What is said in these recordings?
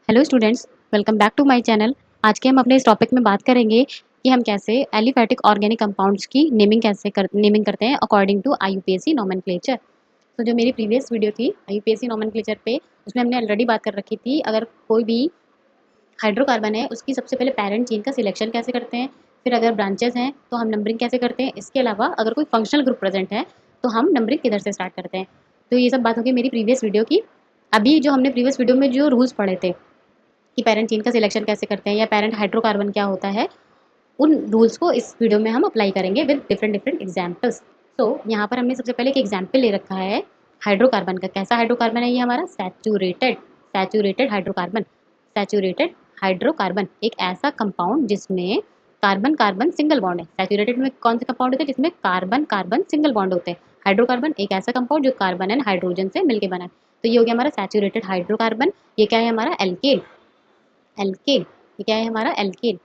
Hello students, welcome back to my channel. आज के हम अपने इस टॉपिक में बात करेंगे कि हम कैसे एलिफैटिक ऑर्गेनिक कंपाउंड्स की नेमिंग करते हैं अकॉर्डिंग टू आईयूपीएसी नोमेनक्लेचर। तो जो मेरी प्रीवियस वीडियो थी आईयूपीएसी नोमेनक्लेचर पे, उसमें हमने ऑलरेडी बात कर रखी थी। अगर कोई भी हाइड्रोकार्बन है उसकी सबसे पहले पैरेंट चेन का सिलेक्शन कैसे करते हैं, फिर अगर ब्रांचेस हैं तो हम नंबरिंग कैसे करते हैं। इसके अलावा अगर कोई फंक्शनल ग्रुप प्रेजेंट है तो हम नंबरिंग किधर से स्टार्ट करते हैं। तो ये सब बात होगी मेरी प्रीवियस वीडियो की। अभी जो हमने प्रीवियस वीडियो में जो रूल्स पढ़े थे कि पेरेंट चेन का सिलेक्शन कैसे करते हैं या पेरेंट हाइड्रोकार्बन क्या होता है, उन रूल्स को इस वीडियो में हम अप्लाई करेंगे विद डिफरेंट डिफरेंट एग्जाम्पल्स। तो यहाँ पर हमने सबसे पहले एक एग्जाम्पल ले रखा है हाइड्रोकार्बन का। कैसा हाइड्रोकार्बन है ये हमारा? Saturated saturated hydrocarbon. Saturated hydrocarbon एक ऐसा कंपाउंड जिसमें कार्बन कार्बन सिंगल बॉन्ड है। सैचुरेटेड में कौन से कंपाउंड होते हैं? जिसमें कार्बन कार्बन सिंगल बॉन्ड होते हैं। हाइड्रोकार्बन एक ऐसा कंपाउंड जो कार्बन एंड हाइड्रोजन से मिलकर बना है। तो ये हो गया हमारा सैचुरेटेड हाइड्रोकार्बन। ये क्या है? हमारा एल्केन। एल्केन ये क्या है? हमारा एल्केन।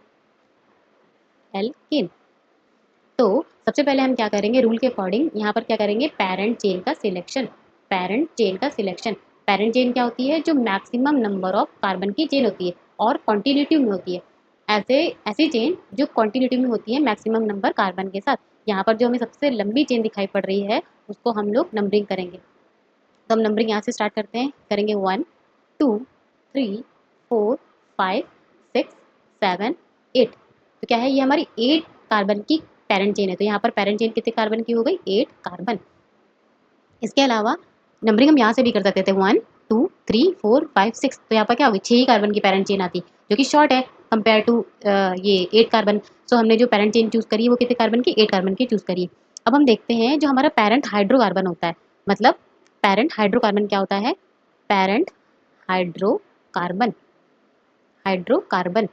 एल्केन। तो सबसे पहले हम क्या करेंगे रूल के अकॉर्डिंग, यहाँ पर क्या करेंगे? पेरेंट चेन का सिलेक्शन। पेरेंट चेन का सिलेक्शन। पेरेंट चेन क्या होती है? जो मैक्सिमम नंबर ऑफ कार्बन की चेन होती है और कॉन्टिन्यूटी में होती है। ऐसे ऐसी चेन जो कॉन्टिन्यूटी में होती है मैक्सिमम नंबर कार्बन के साथ। यहाँ पर जो हमें सबसे लंबी चेन दिखाई पड़ रही है उसको हम लोग नंबरिंग करेंगे। तो हम नंबरिंग यहाँ से स्टार्ट करते हैं, करेंगे 1 2 3 4 5 6 7 8। तो क्या है? ये हमारी 8 कार्बन की पेरेंट चेन है। तो यहाँ पर पेरेंट चेन कितने कार्बन की हो गई? 8 कार्बन। इसके अलावा नंबरिंग हम यहाँ से भी कर सकते थे 1 2 3 4 5 6। तो यहाँ पर क्या होगी? 6 ही कार्बन की पेरेंट चेन आती, जो कि शॉर्ट है कंपेयर टू ये 8 कार्बन। सो हमने जो पेरेंट चेन चूज करी है वो कितने कार्बन की? 8 कार्बन की चूज करी है। अब हम देखते हैं जो हमारा पेरेंट हाइड्रोकार्बन होता है, मतलब पेरेंट हाइड्रोकार्बन क्या होता है? Parent hydrocarbon. हाइड्रोकार्बन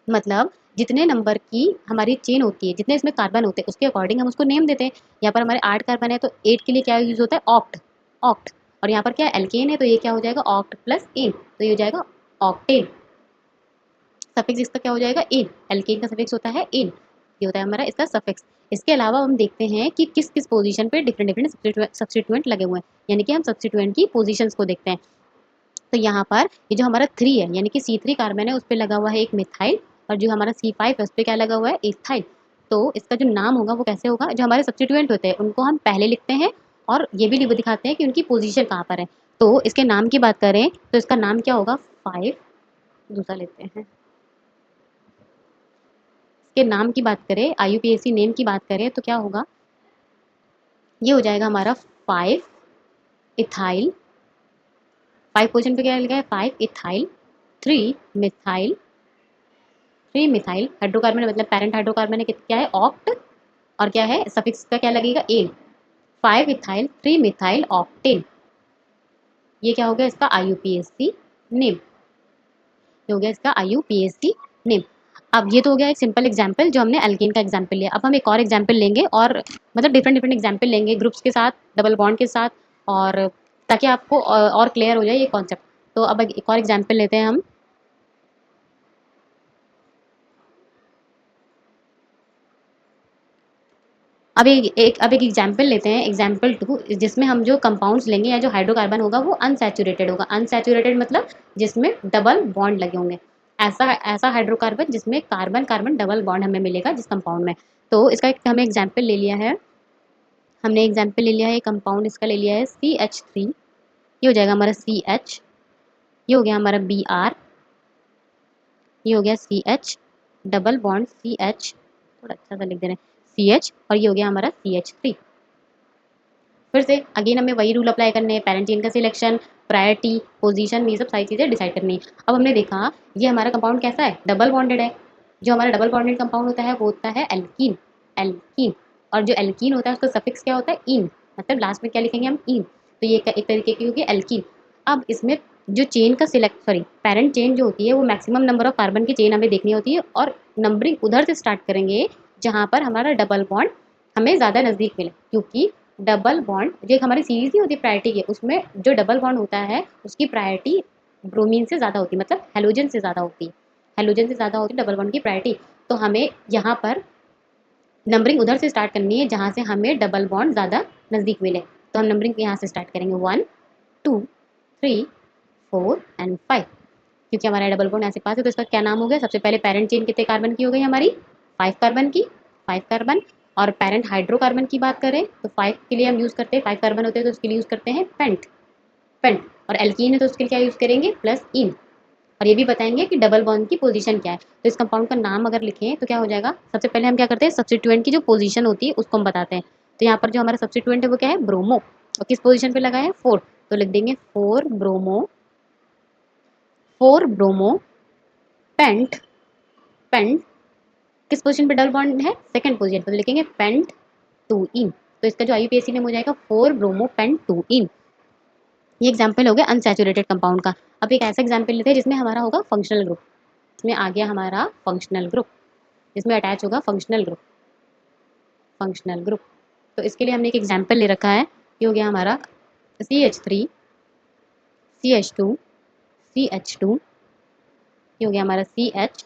मतलब जितने नंबर की हमारी चेन होती है, जितने इसमें कार्बन होते हैं उसके अकॉर्डिंग हम उसको नेम देते हैं। यहाँ पर हमारे 8 कार्बन है तो 8 के लिए क्या यूज होता है? ऑक्ट। ऑक्ट। और यहाँ पर क्या एल्केन है तो ये क्या हो जाएगा? ऑक्ट प्लस एन, तो ये हो जाएगा ऑक्टेन। सफिक्स इसका क्या हो जाएगा? एन। एल्केन का सफिक्स होता है एन, ये होता है हमारा इसका सफिक्स। इसके अलावा हम देखते हैं कि किस किस पोजीशन पे डिफरेंट डिफरेंट सब्स्टिट्यूएंट लगे हुए हैं, यानी कि हम सब्स्टिट्यूएंट की पोजीशंस को देखते हैं। तो यहाँ पर ये जो हमारा 3 है यानी कि C3 कार्बन है उस पर लगा हुआ है एक मिथाइल, और जो हमारा C5 है उस पर क्या लगा हुआ है? इथाइल। तो इसका जो नाम होगा वो कैसे होगा? जो हमारे सब्स्टिट्यूएंट होते हैं उनको हम पहले लिखते हैं और ये भी दिखाते हैं कि उनकी पोजीशन कहाँ पर है। तो इसके नाम की बात करें तो इसका नाम क्या होगा? 5। दूसरा लेते हैं। इसके नाम की बात करें, आईयूपीएसी नेम की बात करें तो क्या होगा? ये हो जाएगा हमारा 5 इथाइल। 5 पोजीशन पे क्या लिखा है? 5 इथाइल 3 मिथाइल। 3 मिथाइल हाइड्रोकार्बन मतलब पेरेंट हाइड्रोकार्बन है क्या है? ऑक्ट। और क्या है? सफिक्स का क्या लगेगा? एन। 5 ethyl 3 methyl octane. ये क्या हो गया? इसका आईयूपीएसी नेम। ये हो गया इसका आईयूपीएसी नेम। अब ये तो हो गया एक सिंपल एग्जांपल जो हमने एल्केन का एग्जांपल लिया। अब हम एक और एग्जांपल लेंगे, और मतलब डिफरेंट डिफरेंट एग्जांपल लेंगे ग्रुप्स के साथ, डबल बॉन्ड के साथ, और ताकि आपको और क्लियर हो जाए ये कॉन्सेप्ट। तो अब एक और एग्जांपल लेते हैं हम। अब एक एग्जांपल लेते हैं, एग्जांपल 2, जिसमें हम जो कंपाउंड्स लेंगे या जो हाइड्रोकार्बन होगा वो अनसैचुरेटेड होगा। अनसैचुरेटेड मतलब जिसमें डबल बॉन्ड लगे होंगे। ऐसा ऐसा हाइड्रोकार्बन जिसमें कार्बन कार्बन डबल बॉन्ड हमें मिलेगा जिस कंपाउंड में। तो इसका एक हमें एग्जाम्पल ले लिया है, हमने एग्जाम्पल ले लिया है कंपाउंड इसका ले लिया है CH3। ये हो जाएगा हमारा CH। ये हो गया हमारा Br। ये हो गया CH डबल बॉन्ड CH, थोड़ा अच्छा सा लिख दे रहे हैं CH, और ये हो गया हमारा CH3। फिर से अगेन हमें वही रूल अप्लाई करने हैं, पेरेंट चेन का सिलेक्शन, प्रायोरिटी, पोजीशन, ये सब सारी चीज़ें डिसाइड करनी है। अब हमने देखा ये हमारा कंपाउंड कैसा है? डबल बॉन्डेड है। जो हमारा डबल बॉन्डेड कंपाउंड होता है वो होता है एल्कीन। एल्कीन। और जो एल्कीन होता है उसका सफिक्स क्या होता है? इन। मतलब लास्ट में क्या लिखेंगे हम? इन। तो ये एक तरीके की होगी एल्कीन। अब इसमें जो चेन का सिलेक्ट सॉरी पेरेंट चेन जो होती है वो मैक्सिमम नंबर ऑफ कार्बन की चेन हमें देखनी होती है, और नंबरिंग उधर से स्टार्ट करेंगे जहाँ पर हमारा डबल बॉन्ड हमें ज़्यादा नज़दीक मिले, क्योंकि डबल बॉन्ड जो एक हमारी सीरीज नहीं होती प्रायोरिटी की, उसमें जो डबल बॉन्ड होता है उसकी प्रायोरिटी ब्रोमीन से ज़्यादा होती है, मतलब हेलोजन से ज़्यादा होती है। हेलोजन से ज़्यादा होती है डबल बॉन्ड की प्रायोरिटी। तो हमें यहाँ पर नंबरिंग उधर से स्टार्ट करनी है जहाँ से हमें डबल बॉन्ड ज़्यादा नज़दीक मिले। तो हम नंबरिंग यहाँ से स्टार्ट करेंगे 1 2 3 4 एंड 5। क्योंकि हमारा डबल बॉन्ड ऐसे पास है तो इसका क्या नाम हो गया? सबसे पहले पेरेंट चेन कितने कार्बन की हो गई हमारी? 5 कार्बन की, 5 कार्बन। और पेरेंट हाइड्रोकार्बन की बात करें तो 5 के लिए हम यूज़ करते हैं, 5 कार्बन होते हैं तो उसके लिए यूज़ करते हैं पेंट, पेंट। और एल्कीन है तो उसके लिए क्या यूज़ करेंगे? प्लस इन। और ये भी बताएंगे कि डबल बॉन्ड की पोजीशन क्या है। तो इस कंपाउंड का नाम अगर लिखें तो क्या हो जाएगा? सबसे पहले हम क्या करते हैं? सब्स्टिट्यूएंट की जो पोजीशन होती है उसको हम बताते हैं। तो यहाँ पर जो हमारा सब्स्टिट्यूएंट है वो क्या है? ब्रोमो। और किस पोजीशन पे लगा है? 4। तो लिख देंगे 4 ब्रोमो, 4 ब्रोमो पेंट, पेंट। किस पोजीशन पे डबल बॉन्ड है? सेकंड पोजीशन पे। तो लिखेंगे पेंट 2 इन। तो इसका जो आईयूपीएसी नेम हो जाएगा 4 ब्रोमो पेंट 2 इन। ये एग्जाम्पल हो गया अनसैचुरेटेड कंपाउंड का। अब एक ऐसा एग्जाम्पल लेते हैं जिसमें हमारा होगा फंक्शनल ग्रुप। इसमें आ गया हमारा फंक्शनल ग्रुप, जिसमें अटैच होगा फंक्शनल ग्रुप, फंक्शनल ग्रुप। तो इसके लिए हमने एक एग्जाम्पल ले रखा है। ये हो गया हमारा CH3, CH2, CH2। ये हो गया हमारा CH,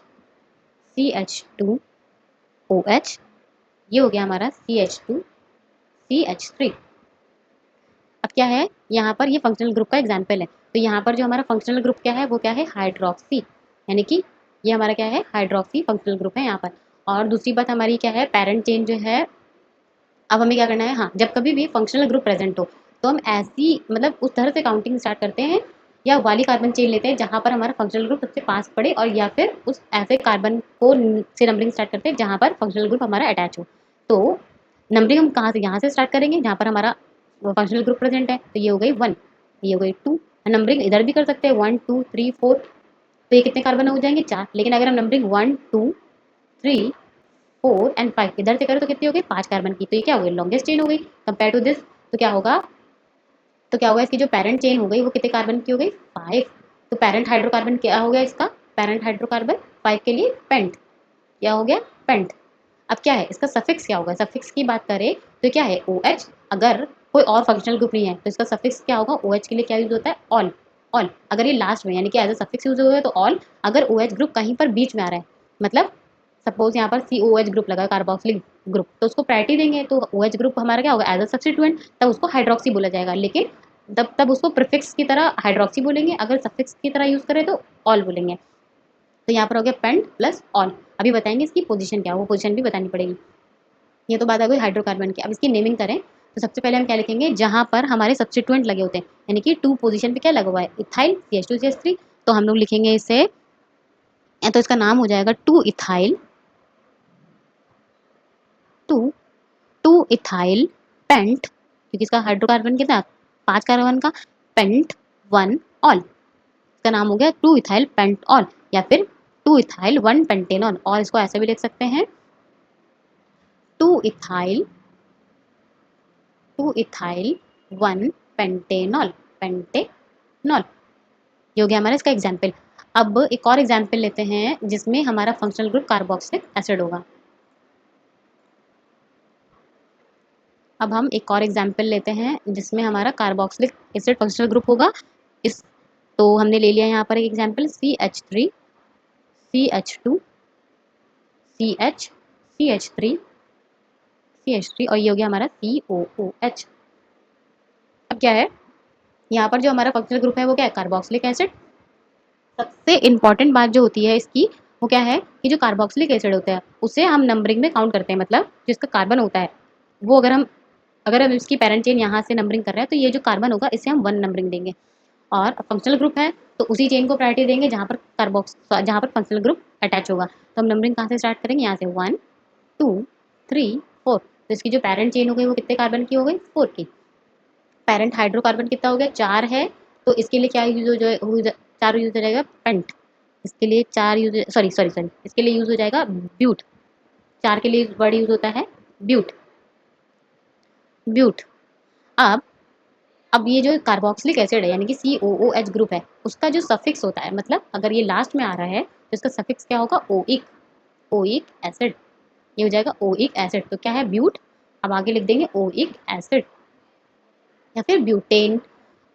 CH2OH। ये हो गया हमारा CH2, CH3। अब क्या है यहाँ पर? ये फंक्शनल ग्रुप का एग्जाम्पल है। तो यहाँ पर जो हमारा फंक्शनल ग्रुप क्या है वो क्या है? हाइड्रोक्सी। यानी कि ये हमारा क्या है? हाइड्रोक्सी फंक्शनल ग्रुप है यहाँ पर। और दूसरी बात हमारी क्या है? पेरेंट चेन जो है, अब हमें क्या करना है? हाँ, जब कभी भी फंक्शनल ग्रुप प्रेजेंट हो तो हम ऐसी मतलब उस तरह से काउंटिंग स्टार्ट करते हैं या वाली कार्बन चेन लेते हैं जहाँ पर हमारा फंक्शनल ग्रुप सबसे पास पड़े, और या फिर उस ऐसे कार्बन को से नंबरिंग स्टार्ट करते हैं जहाँ पर फंक्शनल ग्रुप हमारा अटैच हो। तो नंबरिंग हम कहाँ से? यहाँ से स्टार्ट करेंगे जहाँ पर हमारा फंक्शनल ग्रुप प्रेजेंट है। तो ये हो गई 1, ये हो गई 2। नंबरिंग इधर भी कर सकते हैं 1 2 3 4। तो ये कितने कार्बन हो जाएंगे? 4। लेकिन अगर हम नंबरिंग 1 2 3 4 एंड 5 इधर से करो तो कितनी हो गई? 5 कार्बन की। तो ये क्या हो गई? लॉन्गेस्ट चेन हो गई कंपेयर टू दिस। तो क्या होगा? तो क्या होगा? इसकी जो पेरेंट चेन हो गई वो कितने कार्बन की हो गई? 5। तो पेरेंट हाइड्रोकार्बन क्या हो गया इसका? पेरेंट हाइड्रोकार्बन 5 के लिए पेंट। क्या हो गया? पेंट। अब क्या है इसका सफिक्स? क्या होगा? सफिक्स की बात करें तो क्या है? OH। अगर कोई और फंक्शनल ग्रुप नहीं है तो इसका सफिक्स क्या होगा? OH के लिए क्या यूज होता है? ऑल। ऑल अगर ये लास्ट में यानी कि एज अ सफिक्स यूज हुआ है तो ऑल। अगर OH ग्रुप कहीं पर बीच में आ रहा है, मतलब सपोज यहाँ पर COH ग्रुप लगा, कार्बोक्सिलिक ग्रुप, तो उसको प्रायोरिटी देंगे। तो OH ग्रुप हमारा क्या होगा? एज अ सब्स्टिट्यूएंट, तब उसको हाइड्रोक्सी बोला जाएगा। लेकिन तब उसको प्रीफिक्स की तरह हाइड्रोक्सी बोलेंगे, अगर सफिक्स की तरह यूज करें तो ऑल बोलेंगे। तो यहाँ पर हो गया पेंट प्लस ऑल। अभी बताएंगे इसकी पोजीशन क्या है, वो पोजीशन भी बतानी पड़ेगी। ये तो बात आ गई हाइड्रोकार्बन की। अब इसकी नेमिंग करें तो सबसे पहले हम क्या लिखेंगे? जहाँ पर हमारे सब्स्टिट्यूएंट लगे होते हैं, यानी कि 2 पोजीशन पे क्या लगा हुआ है? Ethyl CH2CH3। तो हम लोग लिखेंगे इसे, या तो इसका नाम हो जाएगा 2 इथाइल, 2 2 इथाइल पेंट, क्योंकि इसका हाइड्रोकार्बन कितना? 5 कार्बन का। Pent 1 ol. इसका नाम हो गया 2 इथाइल पेंट ऑल, या फिर 2 इथाइल 1 पेंटेनॉल। और इसको ऐसे भी लिख सकते हैं 2 इथाइल 2 इथाइल 1 पेंटेनॉल, पेंटेनॉल। ये हो गया हमारा इसका एग्जाम्पल। अब एक और एग्जाम्पल लेते हैं जिसमें हमारा फंक्शनल ग्रुप कार्बोक्सिलिक एसिड होगा। अब हम एक और एग्जाम्पल लेते हैं जिसमें हमारा कार्बोक्सिलिक एसिड फंक्शनल ग्रुप होगा। इस तो हमने ले लिया यहाँ पर एक example CH3, CH2, CH, CH3, CH3, और ये हो गया हमारा COOH। अब क्या है यहाँ पर? जो हमारा फंक्शनल ग्रुप है वो क्या है? Carboxylic acid. सबसे इंपॉर्टेंट बात जो होती है इसकी वो क्या है कि जो कार्बोक्सिलिक एसिड होता है उसे हम नंबरिंग में काउंट करते हैं। मतलब जिसका कार्बन होता है वो अगर हम इसकी पेरेंट चेन यहाँ से नंबरिंग कर रहे हैं तो ये जो कार्बन होगा इसे हम 1 नंबरिंग देंगे। और फंक्शनल ग्रुप है तो उसी चेन को प्रायोरिटी देंगे जहाँ पर फंक्शनल ग्रुप अटैच होगा। तो हम नंबरिंग कहाँ से स्टार्ट करेंगे? यहाँ से 1 2 3 4। तो इसकी जो पेरेंट चेन हो गई वो कितने कार्बन की हो गई? 4 की। पेरेंट हाइड्रोकार्बन कितना हो गया? 4 है। तो इसके लिए क्या यूज हो 4 यूज हो जाएगा? पेंट। इसके लिए 4 यूज, सॉरी सॉरी सॉरी, इसके लिए यूज हो जाएगा ब्यूट। 4 के लिए वर्ड यूज होता है ब्यूट, ब्यूट। अब अब ये जो कार्बोक्सिलिक एसिड है यानी कि COOH ग्रुप है उसका जो सफिक्स होता है, मतलब अगर ये लास्ट में आ रहा है तो इसका सफिक्स क्या होगा? Oic, oic acid. ये हो जाएगा ओइक एसिड। तो क्या है? ब्यूट। अब आगे लिख देंगे ओइक एसिड, या फिर ब्यूटेन।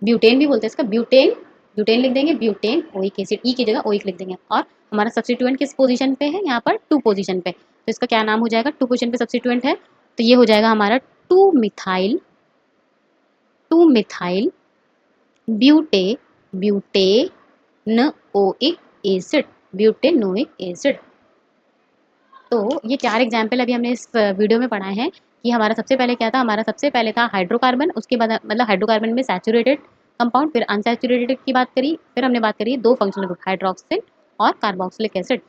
ब्यूटेन भी बोलते हैं इसका, ब्यूटेन। ब्यूटेन लिख देंगे, ब्यूटेन ओइक एसिड। ई की जगह ओइक लिख देंगे। और हमारा सब्स्टिट्यूएंट किस पोजीशन पे है? यहाँ पर 2 पोजीशन पे। तो इसका क्या नाम हो जाएगा? 2 पोजीशन पे सब्स्टिट्यूएंट है तो ये हो जाएगा हमारा 2 मिथाइल, 2 मिथाइल ब्यूटे ब्यूटेनोइक एसिड, ब्यूटेनोइक एसिड। तो ये 4 एग्जाम्पल अभी हमने इस वीडियो में पढ़ाए हैं कि हमारा सबसे पहले क्या था, हमारा सबसे पहले था हाइड्रोकार्बन, उसके बाद मतलब हाइड्रोकार्बन में सैचुरेटेड कंपाउंड, फिर अनसैचुरेटेड की बात करी, फिर हमने बात करी 2 फंक्शनल ग्रुप हाइड्रोक्सिल और कार्बोक्सिलिक एसिड।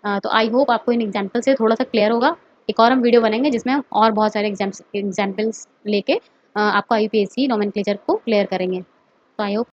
तो आई होप आपको इन एग्जाम्पल से थोड़ा सा क्लियर होगा। एक और हम वीडियो बनाएंगे जिसमें हम और बहुत सारे एग्जाम्पल्स लेके आपको IUPAC नोमेनक्लेचर को क्लियर करेंगे। तो आई होप